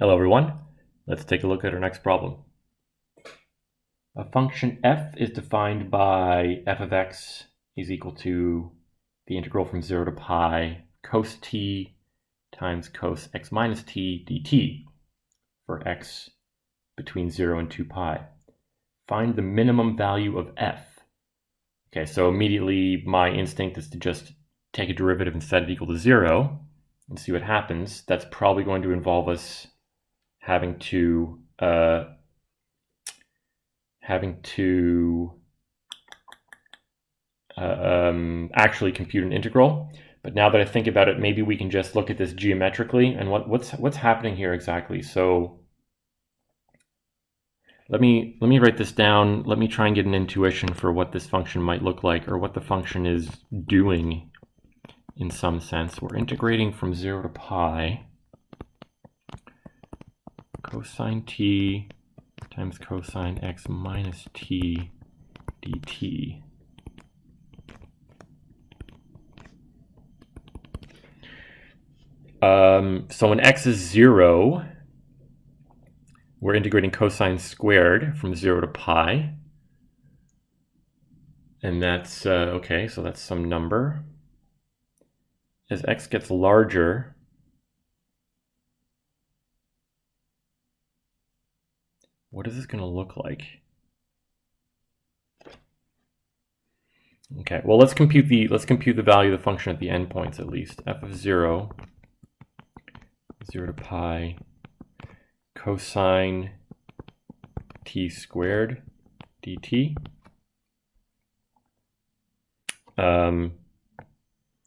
Hello everyone, let's take a look at our next problem. A function f is defined by f of x is equal to the integral from 0 to pi cos t times cos x minus t dt for x between 0 and 2 pi. Find the minimum value of f. Okay, so immediately my instinct is to just take a derivative and set it equal to 0 and see what happens. That's probably going to involve us having to actually compute an integral. But now that I think about it, maybe we can just look at this geometrically and what's happening here exactly. So let me write this down. Let me try and get an intuition for what this function might look like, or what the function is doing in some sense. We're integrating from 0 to pi cosine t times cosine x minus t dt. So when x is 0, we're integrating cosine squared from 0 to pi. And that's, okay, so that's some number. As x gets larger, what is this going to look like? Okay, well let's compute the value of the function at the endpoints at least. F of 0, 0 to pi cosine t squared dt.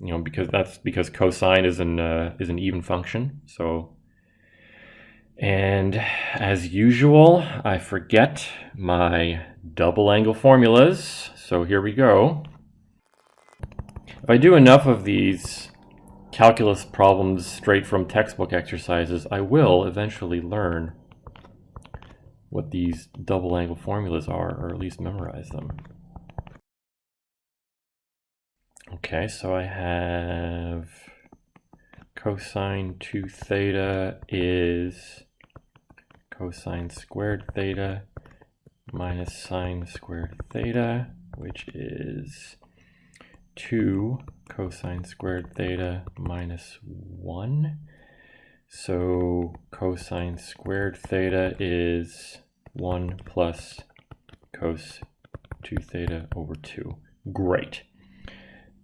You know, because cosine is an even function. So, and as usual, I forget my double angle formulas. So here we go. If I do enough of these calculus problems straight from textbook exercises, I will eventually learn what these double angle formulas are, or at least memorize them. Okay, so I have cosine 2 theta is cosine squared theta minus sine squared theta, which is 2 cosine squared theta minus 1. So cosine squared theta is 1 plus cos 2 theta over 2. Great.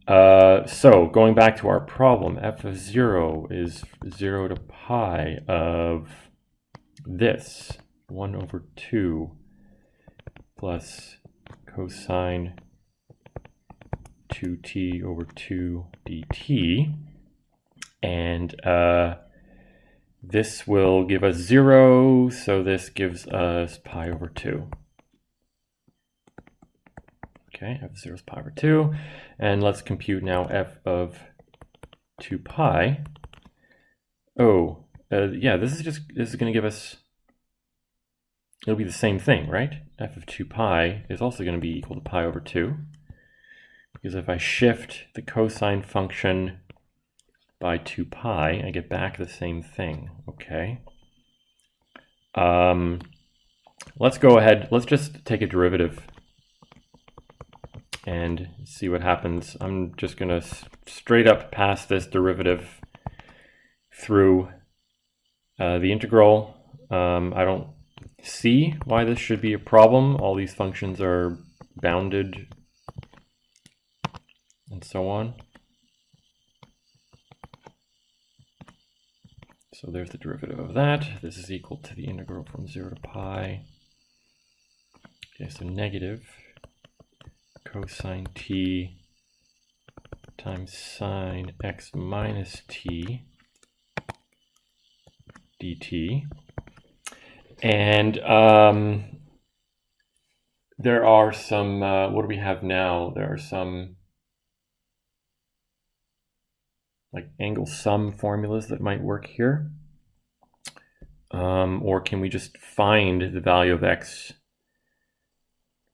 So going back to our problem, f of 0 is 0 to pi of this, 1 over 2 plus cosine 2t over 2 dt. And this will give us 0, so this gives us pi over 2. Okay, f of 0 is pi over 2. And let's compute now f of 2 pi. Oh, yeah, this is going to give us, it'll be the same thing, right? F of 2 pi is also going to be equal to pi over 2. Because if I shift the cosine function by 2 pi, I get back the same thing, okay? Let's go ahead, let's just take a derivative and see what happens. I'm just going to straight up pass this derivative through the integral. I don't see why this should be a problem. All these functions are bounded and so on. So there's the derivative of that. This is equal to the integral from 0 to pi. Okay, so negative cosine t times sine x minus t dt. And there are some, what do we have now? There are some like angle sum formulas that might work here. Or can we just find the value of x,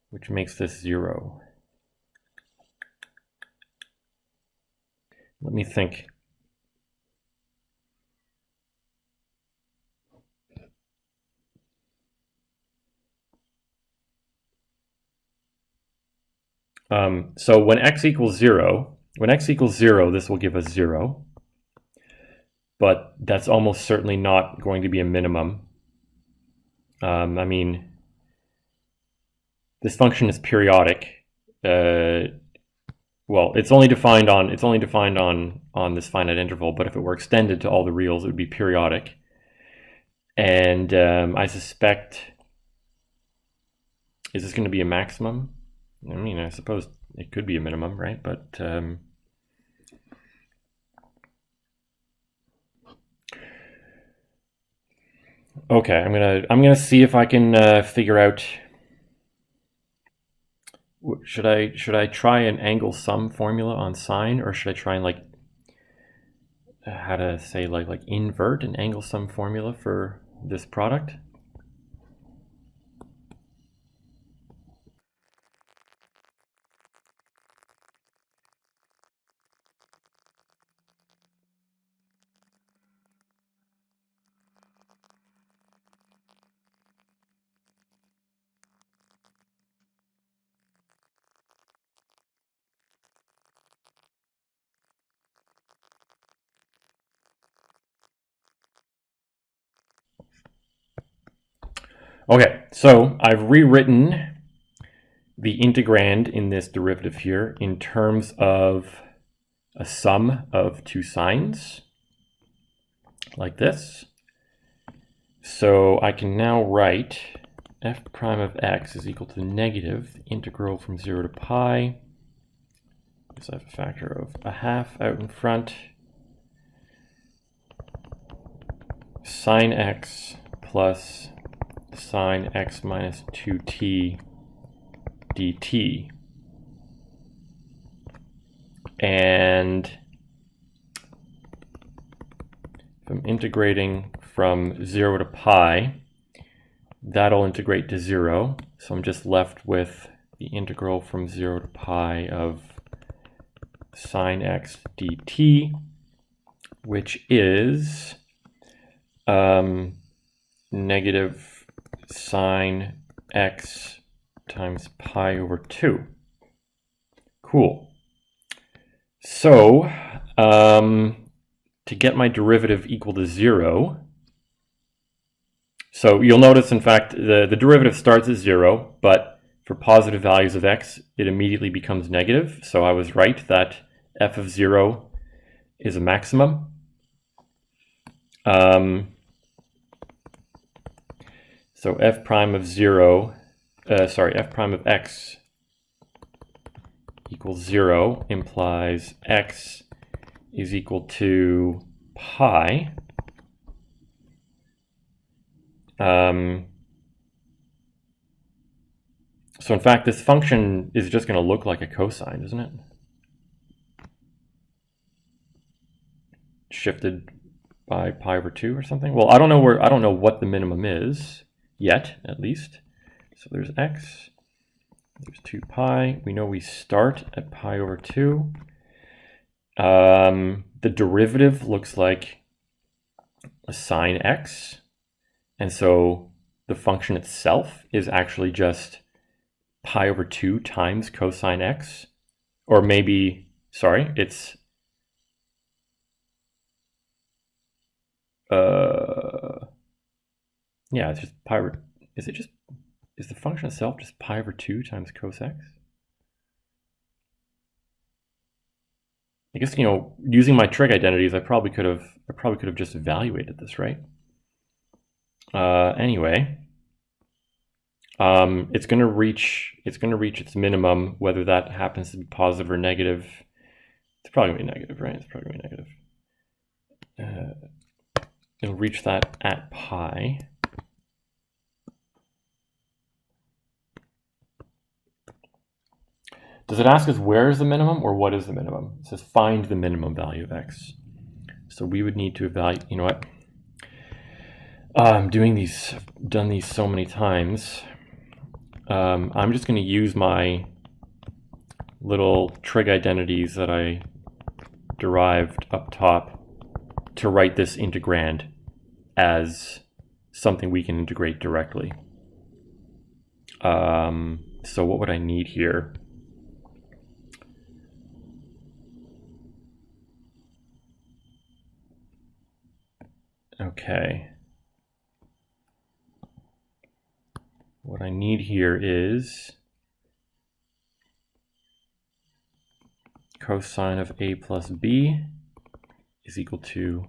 which makes this 0? Let me think. So when x equals 0, this will give us 0. But that's almost certainly not going to be a minimum. I mean, this function is periodic. Well, it's only defined on this finite interval. But if it were extended to all the reals, it would be periodic. And I suspect, is this going to be a maximum? I mean, I suppose it could be a minimum, right? But okay, I'm gonna see if I can figure out. Should I try an angle sum formula on sine, or should I try and like how to say like invert an angle sum formula for this product? Okay, so I've rewritten the integrand in this derivative here in terms of a sum of two sines, like this. So I can now write f prime of x is equal to negative integral from 0 to pi, because I have a factor of a half out in front, sine x plus sine x minus 2t dt. And if I'm integrating from 0 to pi, that'll integrate to 0. So I'm just left with the integral from 0 to pi of sine x dt, which is negative sine x times pi over 2. Cool. So to get my derivative equal to 0, so you'll notice, in fact, the derivative starts at 0, but for positive values of x, it immediately becomes negative. So I was right that f of 0 is a maximum. So f prime of x equals 0 implies x is equal to pi. So in fact, this function is just going to look like a cosine, isn't it? Shifted by pi over 2 or something. Well, I don't know what the minimum is yet, at least. So there's x, there's 2 pi. We know we start at pi over 2. The derivative looks like a sine x, and so the function itself is actually just pi over 2 times cosine x, or maybe, sorry, it's yeah, it's just pi over, is the function itself just pi over 2 times cos x? I guess, using my trig identities, I probably could have just evaluated this, right? Anyway, it's going to reach its minimum, whether that happens to be positive or negative. It's probably going to be negative, right? It's probably going to be negative. It'll reach that at pi. Does it ask us where is the minimum or what is the minimum? It says find the minimum value of x. So we would need to evaluate, you know what? I've done these so many times. I'm just going to use my little trig identities that I derived up top to write this integrand as something we can integrate directly. So what would I need here? Okay. What I need here is cosine of a plus b is equal to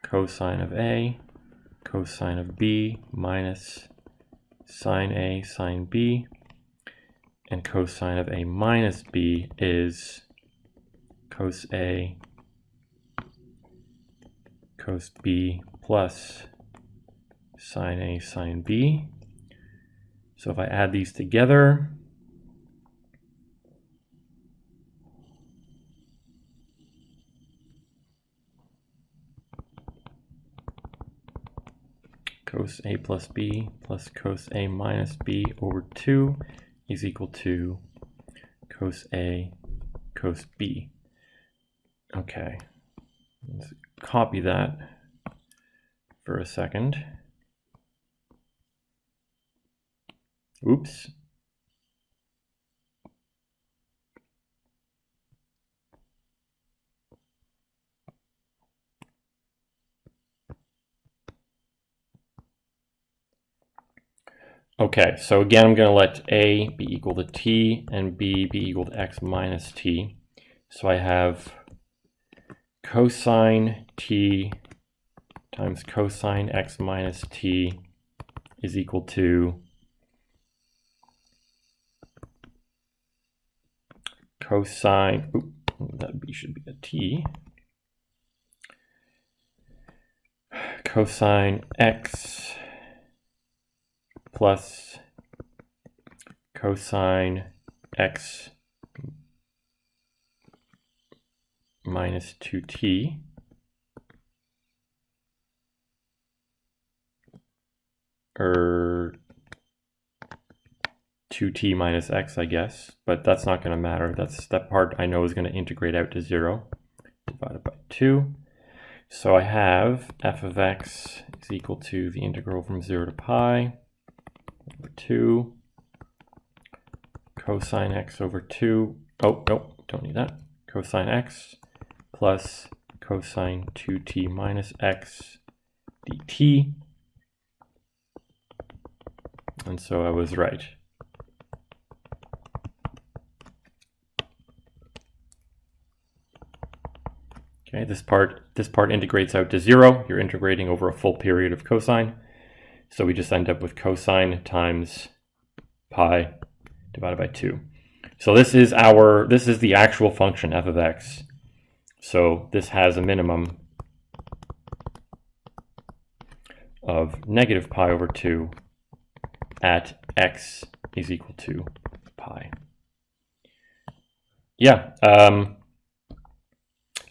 cosine of a, cosine of b minus sine a sine b, and cosine of a minus b is cos a cos b plus sine a sine b. So if I add these together, cos a plus b plus cos a minus b over 2 is equal to cos a cos b. Okay, let's copy that for a second. Oops. Okay, so again, I'm going to let a be equal to t and b be equal to x minus t. So I have cosine t times cosine x minus t is equal to cosine, that b should be a t, cosine x plus cosine x minus 2t or 2t minus x, I guess, but that's not going to matter. That part I know is going to integrate out to 0 divided by 2. So I have f of x is equal to the integral from 0 to pi over 2 cosine x over 2. Oh, no, don't need that. Cosine x plus cosine 2t minus x dt. And so I was right. Okay, this part integrates out to 0. You're integrating over a full period of cosine. So we just end up with cosine times pi divided by 2. So this is the actual function f of x. So this has a minimum of negative pi over 2 at x is equal to pi. Yeah,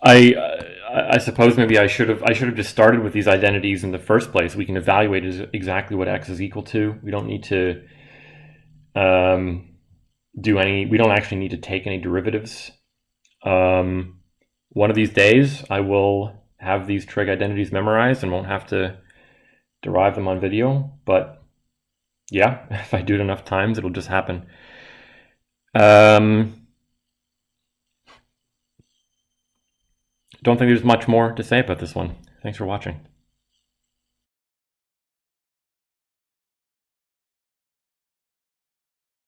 I suppose maybe I should have just started with these identities in the first place. We can evaluate exactly what x is equal to. We don't need to we don't actually need to take any derivatives. One of these days I will have these trig identities memorized and won't have to derive them on video, but yeah, if I do it enough times, it'll just happen. Don't think there's much more to say about this one. Thanks for watching.